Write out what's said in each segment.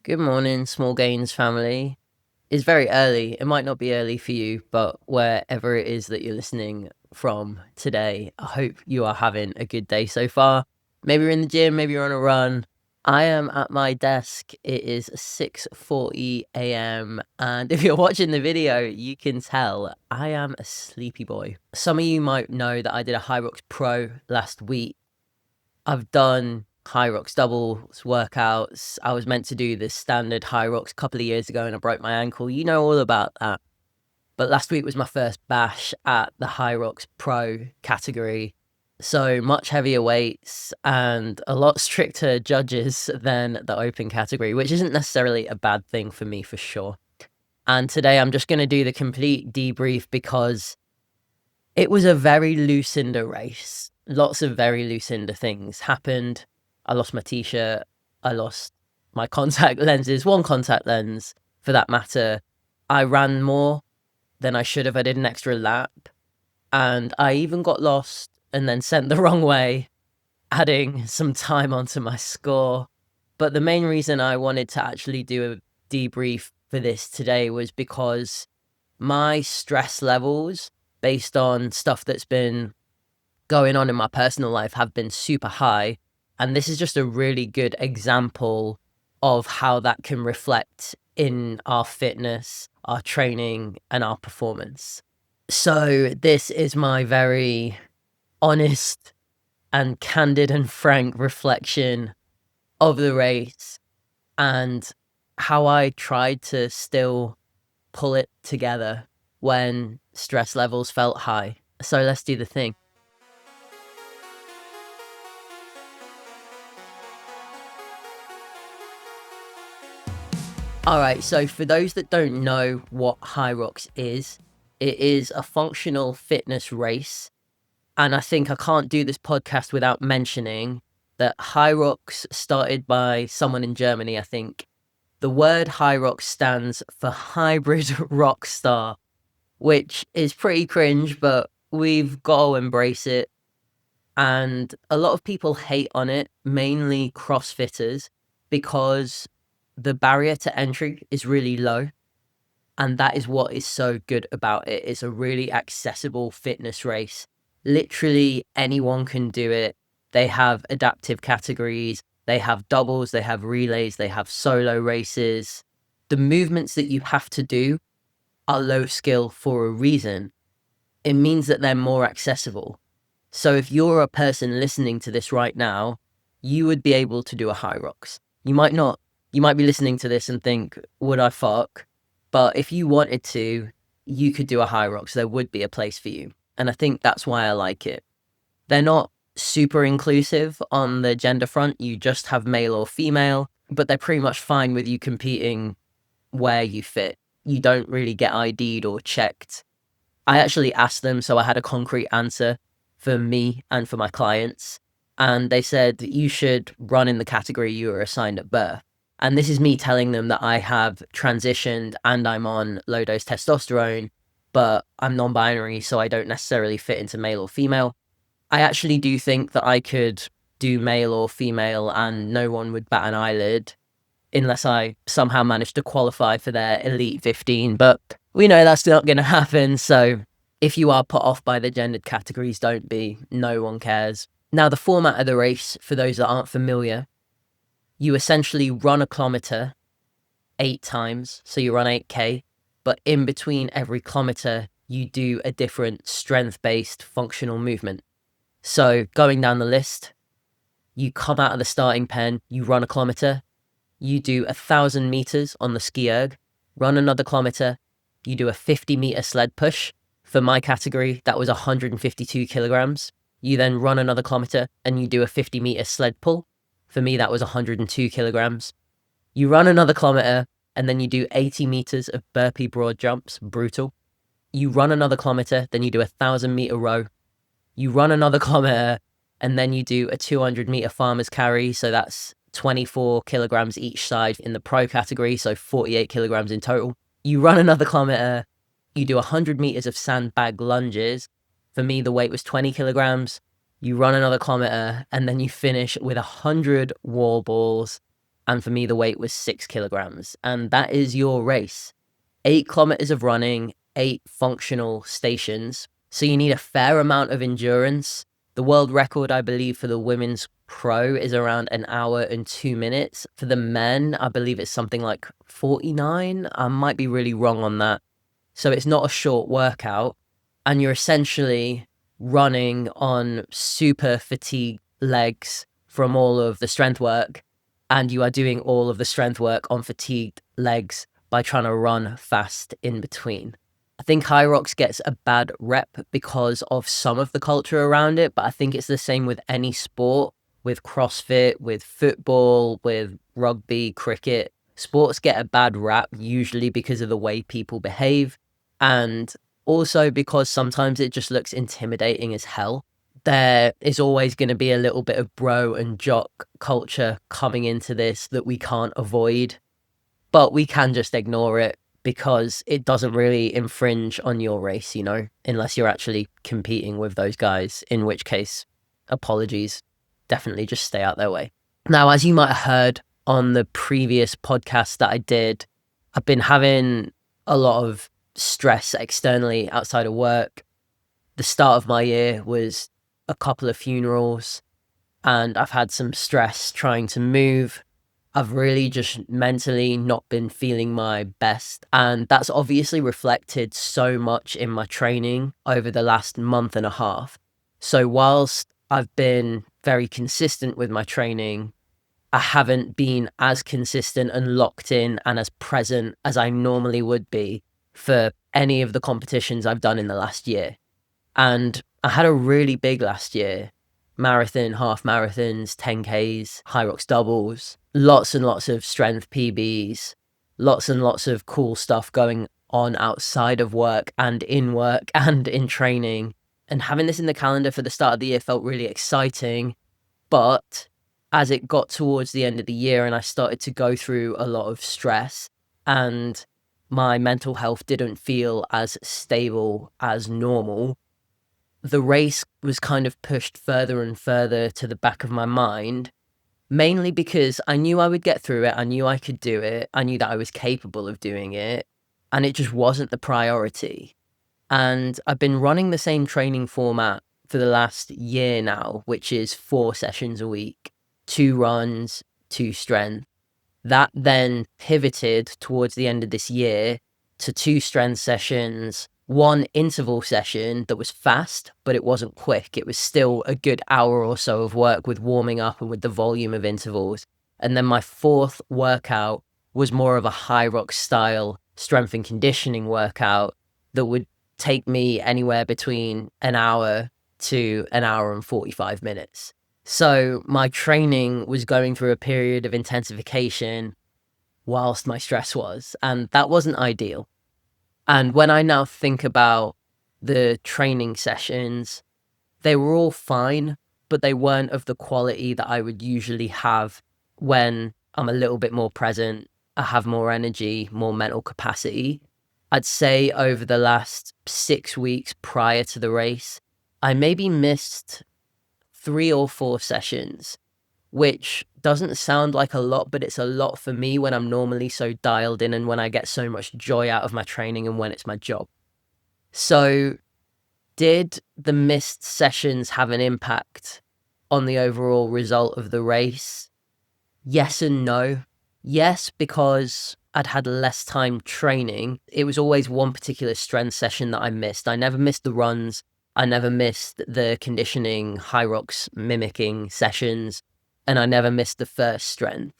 Good morning, Small Gains family. It's very early. It might not be early for you, but wherever it is that you're listening from today, I hope you are having a good day so far. Maybe you're in the gym, maybe you're on a run. I am at my desk. It is 6:40 a.m. And if you're watching the video, you can tell I am a sleepy boy. Some of you might know that I did a Hyrox Pro last week. I've done Hyrox doubles workouts. I was meant to do the standard Hyrox a couple of years ago and I broke my ankle. You know all about that. But last week was my first bash at the Hyrox Pro category. So much heavier weights and a lot stricter judges than the open category, which isn't necessarily a bad thing for me for sure. And today I'm just going to do the complete debrief because it was a very Lucinda race. Lots of very Lucinda things happened. I lost my t-shirt. I lost my contact lenses, one contact lens for that matter. I ran more than I should have. I did an extra lap. And I even got lost and then sent the wrong way, adding some time onto my score. But the main reason I wanted to actually do a debrief for this today was because my stress levels based on stuff that's been going on in my personal life have been super high. And this is just a really good example of how that can reflect in our fitness, our training, and our performance. So this is my very honest and candid and frank reflection of the race and how I tried to still pull it together when stress levels felt high. So let's do the thing. All right, so for those that don't know what Hyrox is, it is a functional fitness race. And I think I can't do this podcast without mentioning that Hyrox started by someone in Germany, I think. The word Hyrox stands for hybrid rock star, which is pretty cringe, but we've got to embrace it. And a lot of people hate on it, mainly CrossFitters, because the barrier to entry is really low. And that is what is so good about it. It's a really accessible fitness race. Literally anyone can do it. They have adaptive categories, they have doubles, they have relays, they have solo races. The movements that you have to do are low skill for a reason. It means that they're more accessible. So if you're a person listening to this right now, you would be able to do a Hyrox. You might not. You might be listening to this and think, would I fuck? But if you wanted to, you could do a Hyrox. There would be a place for you. And I think that's why I like it. They're not super inclusive on the gender front. You just have male or female, but they're pretty much fine with you competing where you fit. You don't really get ID'd or checked. I actually asked them, so I had a concrete answer for me and for my clients. And they said you should run in the category you were assigned at birth. And this is me telling them that I have transitioned and I'm on low dose testosterone, but I'm non binary, so I don't necessarily fit into male or female. I actually do think that I could do male or female and no one would bat an eyelid unless I somehow managed to qualify for their Elite 15. But we know that's not going to happen. So if you are put off by the gendered categories, don't be. No one cares. Now, the format of the race, for those that aren't familiar, you essentially run a kilometer 8 times. So you run 8K, but in between every kilometer, you do a different strength-based functional movement. So going down the list, you come out of the starting pen, you run a kilometer, you do 1,000 meters on the ski erg, run another kilometer, you do a 50-meter sled push. For my category, that was 152 kilograms. You then run another kilometer and you do a 50-meter sled pull. For me, that was 102 kilograms. You run another kilometer and then you do 80 meters of burpee broad jumps, brutal. You run another kilometer, then you do a 1,000-meter row. You run another kilometer and then you do a 200-meter farmer's carry. So that's 24 kilograms each side in the pro category, so 48 kilograms in total. You run another kilometer, you do 100 meters of sandbag lunges. For me, the weight was 20 kilograms. You run another kilometer, and then you finish with 100 wall balls. And for me, the weight was 6 kilograms. And that is your race. 8 kilometers of running, 8 functional stations. So you need a fair amount of endurance. The world record, I believe, for the women's pro is around 1 hour and 2 minutes. For the men, I believe it's something like 49. I might be really wrong on that. So it's not a short workout. And you're essentially running on super fatigued legs from all of the strength work. And you are doing all of the strength work on fatigued legs by trying to run fast in between. I think Hyrox gets a bad rep because of some of the culture around it, but I think it's the same with any sport, with CrossFit, with football, with rugby, cricket. Sports get a bad rap usually because of the way people behave, and also because sometimes it just looks intimidating as hell. There is always going to be a little bit of bro and jock culture coming into this that we can't avoid, but we can just ignore it because it doesn't really infringe on your race, unless you're actually competing with those guys, in which case, apologies, definitely just stay out their way. Now, as you might have heard on the previous podcast that I did, I've been having a lot of stress externally outside of work. The start of my year was a couple of funerals, and I've had some stress trying to move. I've really just mentally not been feeling my best. And that's obviously reflected so much in my training over the last month and a half. So whilst I've been very consistent with my training, I haven't been as consistent and locked in and as present as I normally would be for any of the competitions I've done in the last year. And I had a really big last year. Marathon, half marathons, 10Ks, Hyrox doubles, lots and lots of strength PBs, lots and lots of cool stuff going on outside of work and in training. And having this in the calendar for the start of the year felt really exciting. But as it got towards the end of the year and I started to go through a lot of stress and my mental health didn't feel as stable as normal, the race was kind of pushed further and further to the back of my mind, mainly because I knew I would get through it. I knew I could do it. I knew that I was capable of doing it, and it just wasn't the priority. And I've been running the same training format for the last year now, which is 4 sessions a week, 2 runs, 2 strength. That then pivoted towards the end of this year to 2 strength sessions, 1 interval session that was fast, but it wasn't quick. It was still a good hour or so of work with warming up and with the volume of intervals. And then my 4th workout was more of a Hyrox style strength and conditioning workout that would take me anywhere between 1 hour to 1 hour and 45 minutes. So my training was going through a period of intensification whilst my stress was, and that wasn't ideal. And when I now think about the training sessions, they were all fine, but they weren't of the quality that I would usually have when I'm a little bit more present, I have more energy, more mental capacity. I'd say over the last 6 weeks prior to the race, I maybe missed 3 or 4 sessions, which doesn't sound like a lot, but it's a lot for me when I'm normally so dialed in and when I get so much joy out of my training and when it's my job. So did the missed sessions have an impact on the overall result of the race? Yes and no. Yes, because I'd had less time training. It was always one particular strength session that I missed. I never missed the runs. I never missed the conditioning, Hyrox mimicking sessions, and I never missed the first strength.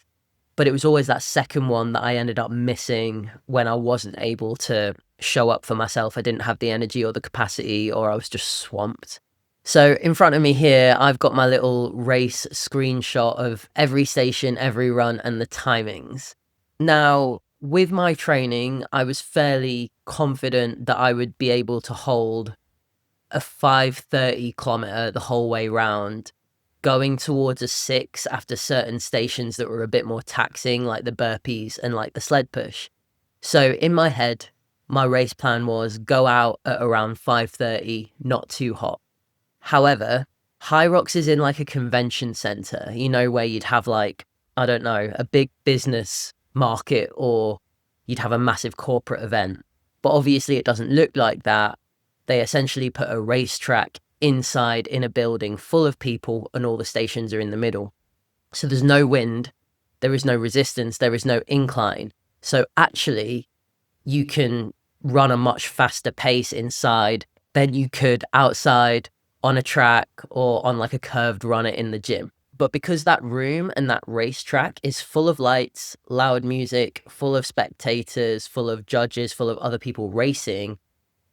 But it was always that second one that I ended up missing when I wasn't able to show up for myself. I didn't have the energy or the capacity, or I was just swamped. So in front of me here, I've got my little race screenshot of every station, every run, and the timings. Now, with my training, I was fairly confident that I would be able to hold a 5:30 kilometer the whole way round, going towards a 6 after certain stations that were a bit more taxing, like the burpees and like the sled push. So in my head, my race plan was go out at around 5:30, not too hot. However, Hyrox is in like a convention center, where you'd have like I don't know, a big business market, or you'd have a massive corporate event. But obviously it doesn't look like that. They essentially put a racetrack inside in a building full of people, and all the stations are in the middle. So there's no wind, there is no resistance, there is no incline. So actually, you can run a much faster pace inside than you could outside on a track or on like a curved runner in the gym. But because that room and that racetrack is full of lights, loud music, full of spectators, full of judges, full of other people racing,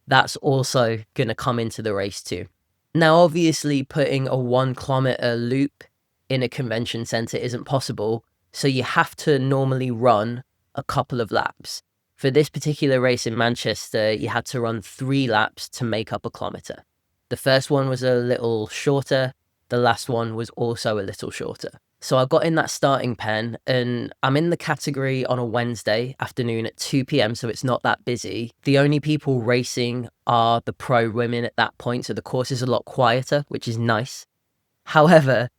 that's also going to come into the race too. Now, obviously, putting a 1 kilometer loop in a convention center isn't possible. So you have to normally run a couple of laps. For this particular race in Manchester, you had to run 3 laps to make up a kilometer. The first one was a little shorter. The last one was also a little shorter. So I got in that starting pen, and I'm in the category on a Wednesday afternoon at 2 p.m, so it's not that busy. The only people racing are the pro women at that point, so the course is a lot quieter, which is nice. However,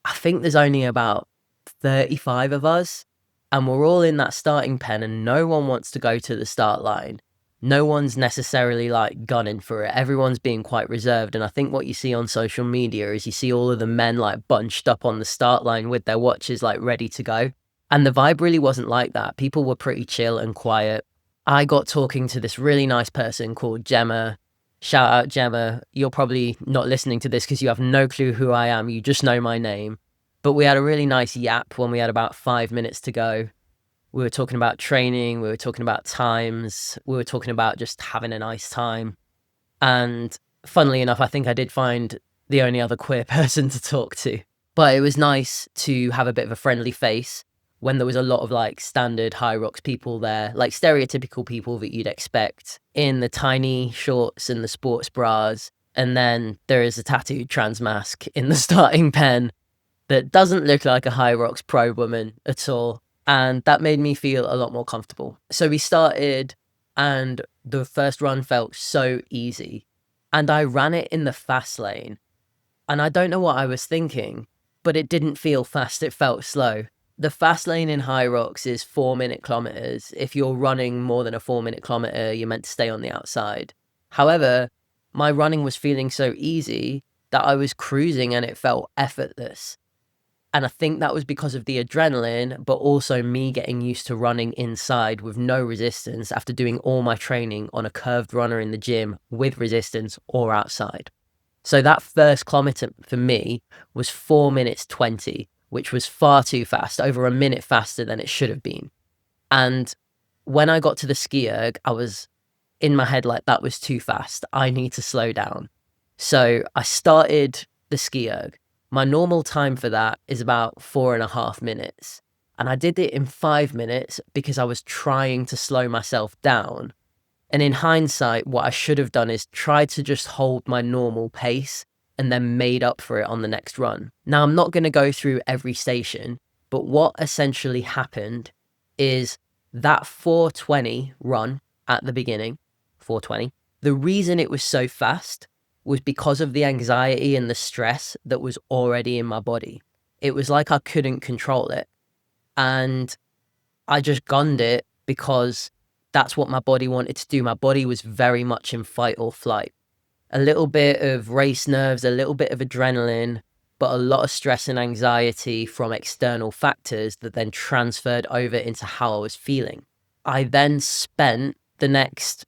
I think there's only about 35 of us, and we're all in that starting pen, and no one wants to go to the start line. No one's necessarily like gunning for it. Everyone's being quite reserved. And I think what you see on social media is you see all of the men like bunched up on the start line with their watches like ready to go. And the vibe really wasn't like that. People were pretty chill and quiet. I got talking to this really nice person called Gemma. Shout out Gemma. You're probably not listening to this because you have no clue who I am. You just know my name. But we had a really nice yap when we had about 5 minutes to go. We were talking about training, we were talking about times, we were talking about just having a nice time. And funnily enough, I think I did find the only other queer person to talk to. But it was nice to have a bit of a friendly face when there was a lot of like standard Hyrox people there, like stereotypical people that you'd expect in the tiny shorts and the sports bras. And then there is a tattooed trans mask in the starting pen that doesn't look like a Hyrox pro woman at all. And that made me feel a lot more comfortable. So we started, and the first run felt so easy. And I ran it in the fast lane. And I don't know what I was thinking, but it didn't feel fast, it felt slow. The fast lane in Hyrox is 4-minute kilometers. If you're running more than a 4-minute kilometer, you're meant to stay on the outside. However, my running was feeling so easy that I was cruising and it felt effortless. And I think that was because of the adrenaline, but also me getting used to running inside with no resistance after doing all my training on a curved runner in the gym with resistance or outside. So that first kilometer for me was 4 minutes 20, which was far too fast, over a minute faster than it should have been. And when I got to the ski erg, I was in my head like, that was too fast. I need to slow down. So I started the ski erg. My normal time for that is about 4.5 minutes. And I did it in 5 minutes because I was trying to slow myself down. And in hindsight, what I should have done is tried to just hold my normal pace and then made up for it on the next run. Now, I'm not going to go through every station, but what essentially happened is that 4:20 run at the beginning, 4:20, the reason it was so fast was because of the anxiety and the stress that was already in my body. It was like I couldn't control it. And I just gunned it because that's what my body wanted to do. My body was very much in fight or flight. A little bit of race nerves, a little bit of adrenaline, but a lot of stress and anxiety from external factors that then transferred over into how I was feeling. I then spent the next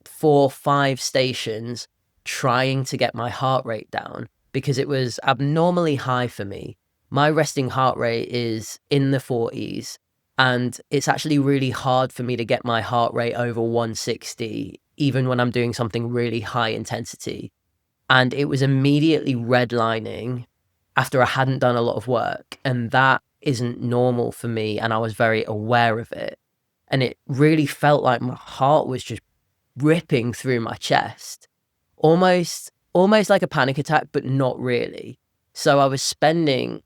4-5 stations trying to get my heart rate down because it was abnormally high for me. My resting heart rate is in the 40s, and it's actually really hard for me to get my heart rate over 160, even when I'm doing something really high intensity. And it was immediately redlining after I hadn't done a lot of work, and that isn't normal for me, and I was very aware of it. And it really felt like my heart was just ripping through my chest. Almost like a panic attack, but not really. So I was spending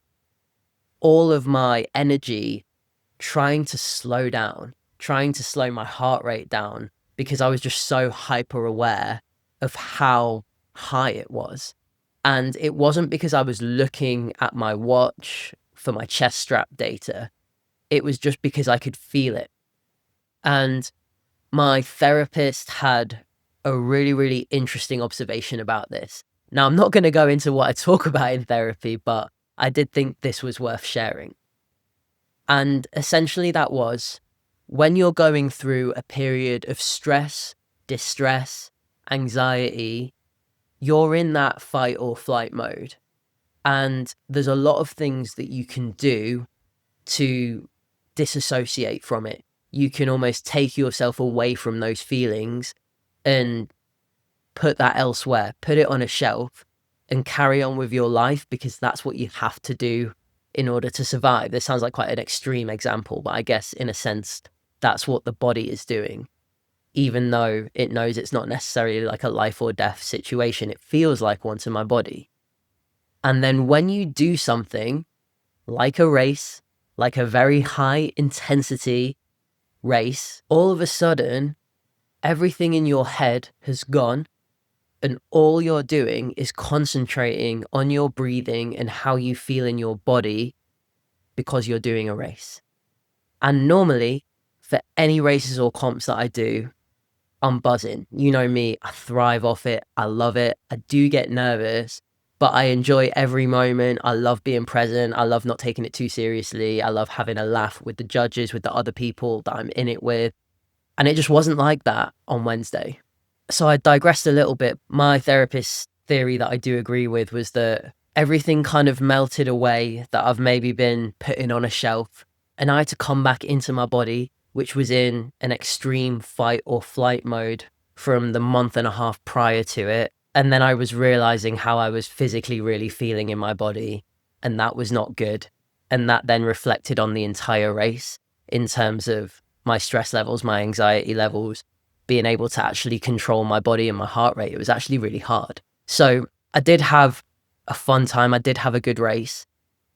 all of my energy trying to slow down, trying to slow my heart rate down, because I was just so hyper aware of how high it was. And it wasn't because I was looking at my watch for my chest strap data. It was just because I could feel it. And my therapist had a really, really interesting observation about this. Now, I'm not going to go into what I talk about in therapy, but I did think this was worth sharing. And essentially that was, when you're going through a period of stress, distress, anxiety, you're in that fight or flight mode. And there's a lot of things that you can do to disassociate from it. You can almost take yourself away from those feelings and put that elsewhere, put it on a shelf and carry on with your life, because that's what you have to do in order to survive. This sounds like quite an extreme example, but I guess in a sense, that's what the body is doing. Even though it knows it's not necessarily like a life or death situation, it feels like one to my body. And then when you do something like a race, like a very high intensity race, all of a sudden, everything in your head has gone, and all you're doing is concentrating on your breathing and how you feel in your body because you're doing a race. And normally, for any races or comps that I do, I'm buzzing. You know me, I thrive off it. I love it. I do get nervous, but I enjoy every moment. I love being present. I love not taking it too seriously. I love having a laugh with the judges, with the other people that I'm in it with. And it just wasn't like that on Wednesday. So I digressed a little bit. My therapist's theory that I do agree with was that everything kind of melted away that I've maybe been putting on a shelf, and I had to come back into my body, which was in an extreme fight or flight mode from the month and a half prior to it. And then I was realizing how I was physically really feeling in my body, and that was not good. And that then reflected on the entire race in terms of my stress levels, my anxiety levels, being able to actually control my body and my heart rate. It was actually really hard. So I did have a fun time. I did have a good race.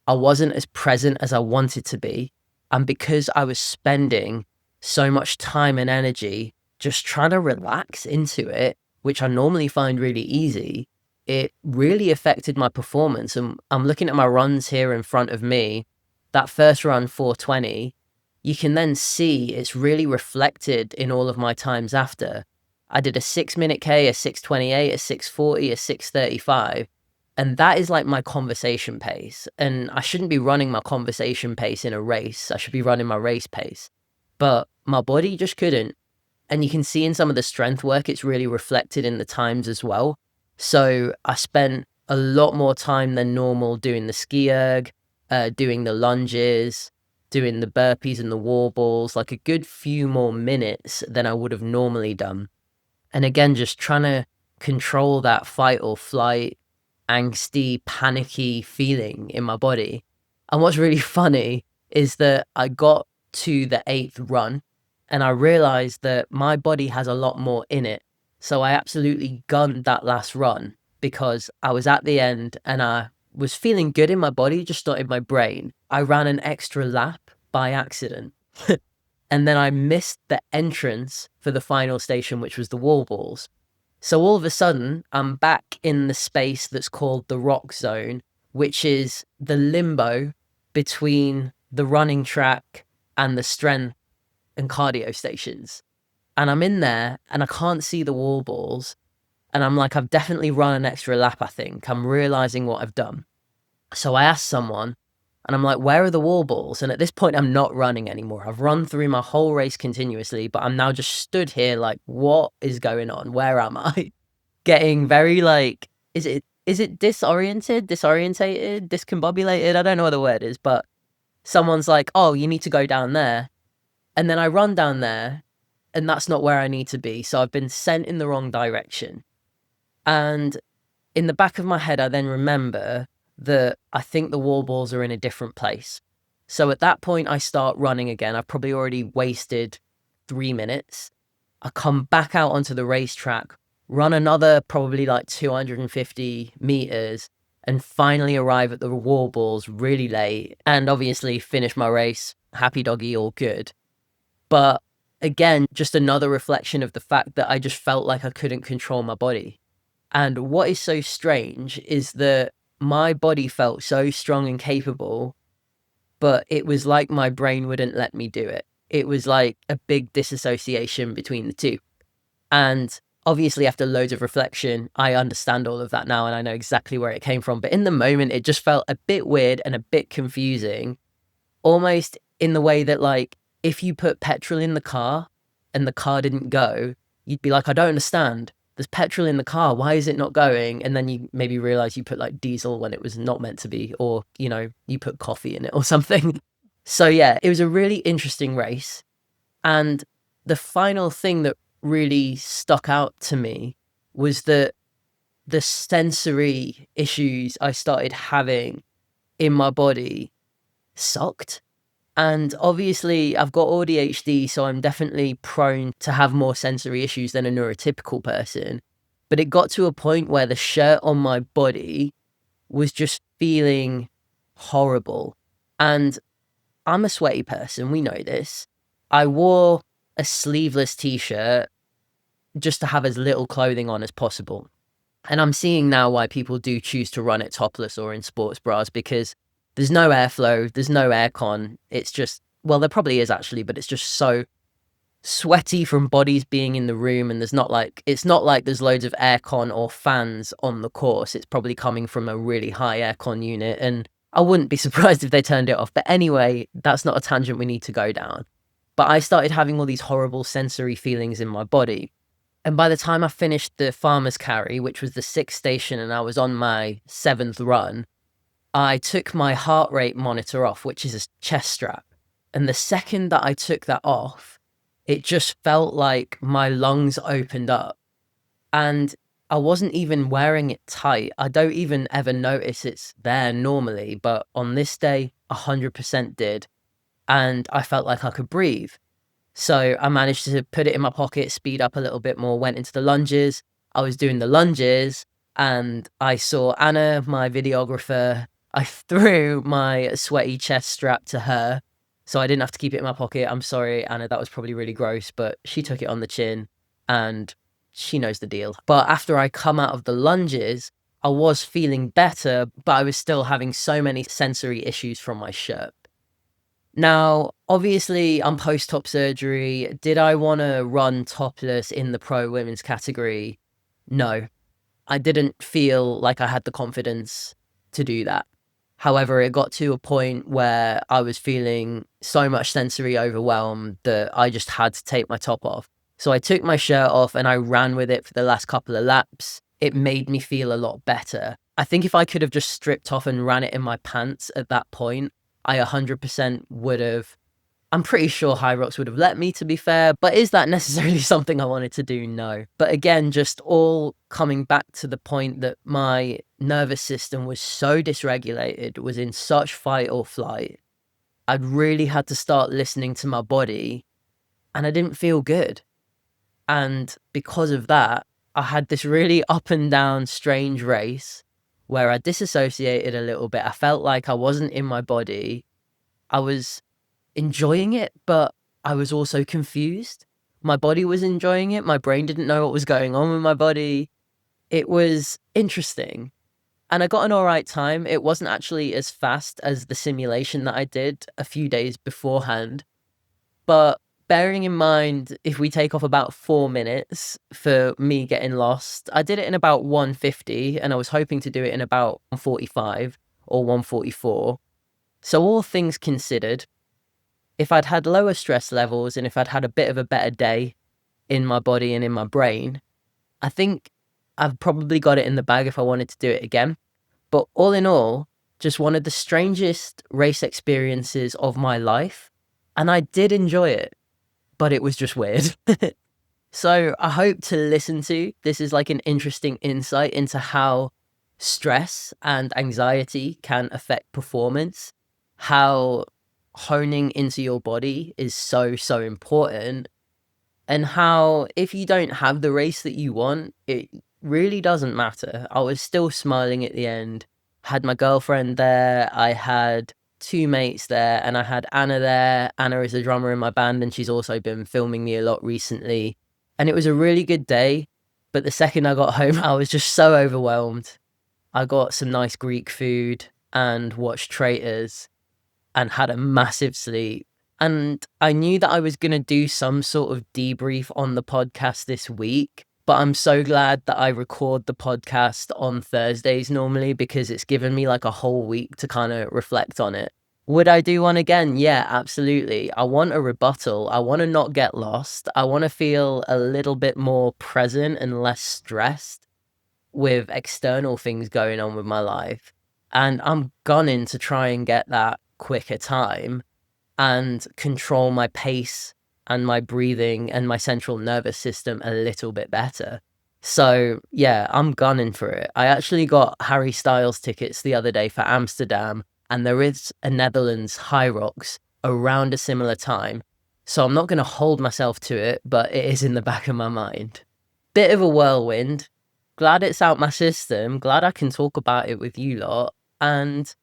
I wasn't as present as I wanted to be. And because I was spending so much time and energy just trying to relax into it, which I normally find really easy, it really affected my performance. And I'm looking at my runs here in front of me. That first run, 4:20, you can then see it's really reflected in all of my times after. I did a 6-minute K, a 6:28, a 6:40, a 6:35. And that is like my conversation pace. And I shouldn't be running my conversation pace in a race. I should be running my race pace. But my body just couldn't. And you can see in some of the strength work, it's really reflected in the times as well. So I spent a lot more time than normal doing the ski erg, doing the lunges, doing the burpees and the wall balls, like a good few more minutes than I would have normally done. And again, just trying to control that fight or flight, angsty, panicky feeling in my body. And what's really funny is that I got to the 8th run and I realized that my body has a lot more in it. So I absolutely gunned that last run because I was at the end and I was feeling good in my body, just not in my brain. I ran an extra lap by accident. And then I missed the entrance for the final station, which was the wall balls. So all of a sudden, I'm back in the space that's called the rock zone, which is the limbo between the running track and the strength and cardio stations. And I'm in there and I can't see the wall balls. And I'm like, I've definitely run an extra lap, I think. I'm realizing what I've done. So I asked someone and I'm like, where are the wall balls? And at this point, I'm not running anymore. I've run through my whole race continuously, but I'm now just stood here like, what is going on? Where am I? Getting very like, is it disoriented, discombobulated? I don't know what the word is, but someone's like, oh, you need to go down there. And then I run down there and that's not where I need to be. So I've been sent in the wrong direction. And in the back of my head, I then remember that I think the wall balls are in a different place. So at that point, I start running again. I've probably already wasted 3 minutes. I come back out onto the racetrack, run another probably like 250 meters, and finally arrive at the wall balls really late. And obviously finish my race, happy doggy, all good. But again, just another reflection of the fact that I just felt like I couldn't control my body. And what is so strange is that my body felt so strong and capable but it was like my brain wouldn't let me do it. It was like a big disassociation between the two. And obviously, after loads of reflection, I understand all of that now and I know exactly where it came from. But in the moment, it just felt a bit weird and a bit confusing, almost in the way that, like, if you put petrol in the car and the car didn't go, you'd be like, I don't understand. There's petrol in the car. Why is it not going? And then you maybe realize you put like diesel when it was not meant to be, or, you know, you put coffee in it or something. So yeah, it was a really interesting race. And the final thing that really stuck out to me was that the sensory issues I started having in my body sucked. And obviously, I've got ADHD, so I'm definitely prone to have more sensory issues than a neurotypical person. But it got to a point where the shirt on my body was just feeling horrible. And I'm a sweaty person, we know this. I wore a sleeveless t-shirt just to have as little clothing on as possible. And I'm seeing now why people do choose to run it topless or in sports bras, because there's no airflow, there's no aircon. It's just, well, there probably is actually, but it's just so sweaty from bodies being in the room. And it's not like there's loads of aircon or fans on the course. It's probably coming from a really high aircon unit. And I wouldn't be surprised if they turned it off. But anyway, that's not a tangent we need to go down. But I started having all these horrible sensory feelings in my body. And by the time I finished the farmer's carry, which was the 6th station, and I was on my 7th run, I took my heart rate monitor off, which is a chest strap. And the second that I took that off, it just felt like my lungs opened up. And I wasn't even wearing it tight. I don't even ever notice it's there normally, but on this day, 100% did. And I felt like I could breathe. So I managed to put it in my pocket, speed up a little bit more, went into the lunges. I was doing the lunges and I saw Anna, my videographer. I threw my sweaty chest strap to her, so I didn't have to keep it in my pocket. I'm sorry, Anna, that was probably really gross, but she took it on the chin and she knows the deal. But after I come out of the lunges, I was feeling better, but I was still having so many sensory issues from my shirt. Now, obviously, I'm post-top surgery. Did I want to run topless in the pro women's category? No, I didn't feel like I had the confidence to do that. However, it got to a point where I was feeling so much sensory overwhelm that I just had to take my top off. So I took my shirt off and I ran with it for the last couple of laps. It made me feel a lot better. I think if I could have just stripped off and ran it in my pants at that point, I 100% would have. I'm pretty sure Hyrox would have let me, to be fair, but is that necessarily something I wanted to do? No. But again, just all coming back to the point that my nervous system was so dysregulated, was in such fight or flight. I'd really had to start listening to my body and I didn't feel good. And because of that, I had this really up and down strange race where I disassociated a little bit. I felt like I wasn't in my body. I was enjoying it, but I was also confused. My body was enjoying it. My brain didn't know what was going on with my body. It was interesting. And I got an all right time. It wasn't actually as fast as the simulation that I did a few days beforehand. But bearing in mind, if we take off about 4 minutes for me getting lost, I did it in about 150 and I was hoping to do it in about 145 or 144. So all things considered, if I'd had lower stress levels and if I'd had a bit of a better day in my body and in my brain, I think I've probably got it in the bag if I wanted to do it again. But all in all, just one of the strangest race experiences of my life. And I did enjoy it, but it was just weird. So I hope to listen to. This is like an interesting insight into how stress and anxiety can affect performance, how honing into your body is so, so important, and how if you don't have the race that you want, it really doesn't matter. I was still smiling at the end. Had my girlfriend there, I had 2 mates there, and I had Anna there. Anna is a drummer in my band and she's also been filming me a lot recently. And it was a really good day, but the second I got home, I was just so overwhelmed. I got some nice Greek food and watched Traitors. and had a massive sleep. And I knew that I was going to do some sort of debrief on the podcast this week, but I'm so glad that I record the podcast on Thursdays normally, because it's given me like a whole week to kind of reflect on it. Would I do one again? Yeah, absolutely. I want a rebuttal. I want to not get lost. I want to feel a little bit more present and less stressed with external things going on with my life. And I'm gunning to try and get that quicker time and control my pace and my breathing and my central nervous system a little bit better. So yeah, I'm gunning for it. I actually got Harry Styles tickets the other day for Amsterdam, and there is a Netherlands Hyrox around a similar time. So I'm not going to hold myself to it, but it is in the back of my mind. Bit of a whirlwind. Glad it's out my system. Glad I can talk about it with you lot. And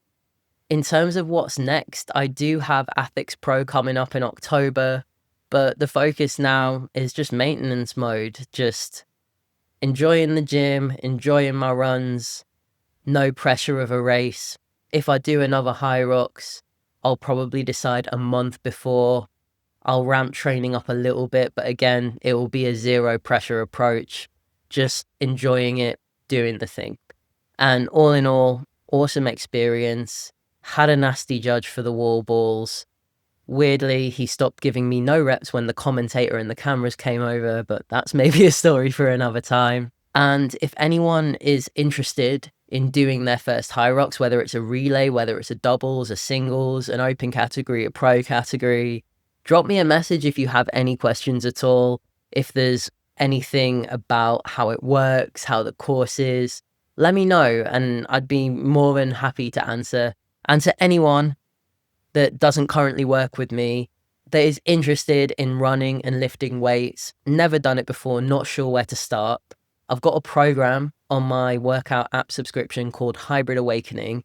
in terms of what's next, I do have Ethics Pro coming up in October, but the focus now is just maintenance mode, just enjoying the gym, enjoying my runs, no pressure of a race. If I do another Hyrox, I'll probably decide a month before. I'll ramp training up a little bit, but again, it will be a zero pressure approach, just enjoying it, doing the thing. And all in all, awesome experience. Had a nasty judge for the wall balls. Weirdly, he stopped giving me no reps when the commentator and the cameras came over, but that's maybe a story for another time. And if anyone is interested in doing their first Hyrox, whether it's a relay, whether it's a doubles, a singles, an open category, a pro category, drop me a message if you have any questions at all. If there's anything about how it works, how the course is, let me know, and I'd be more than happy to answer. And to anyone that doesn't currently work with me, that is interested in running and lifting weights, never done it before, not sure where to start, I've got a program on my workout app subscription called Hybrid Awakening,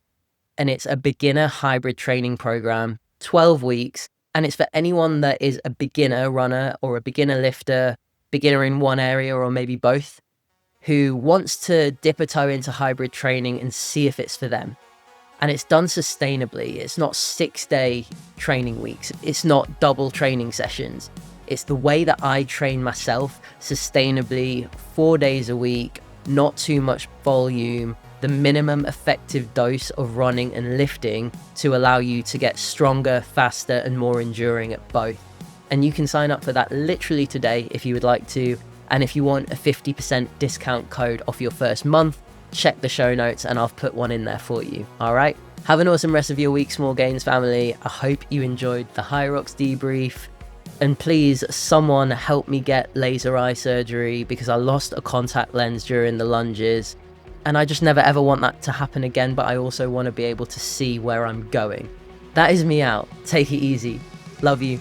and it's a beginner hybrid training program, 12 weeks, and it's for anyone that is a beginner runner or a beginner lifter, beginner in one area or maybe both, who wants to dip a toe into hybrid training and see if it's for them. And it's done sustainably. It's not 6-day training weeks. It's not double training sessions. It's the way that I train myself sustainably, 4 days a week, not too much volume, the minimum effective dose of running and lifting to allow you to get stronger, faster, and more enduring at both. And you can sign up for that literally today if you would like to. And if you want a 50% discount code off your first month, check the show notes and I've put one in there for you. All right. Have an awesome rest of your week, Small Gains family. I hope you enjoyed the Hyrox debrief. And please, someone help me get laser eye surgery, because I lost a contact lens during the lunges. And I just never ever want that to happen again, but I also want to be able to see where I'm going. That is me out. Take it easy. Love you.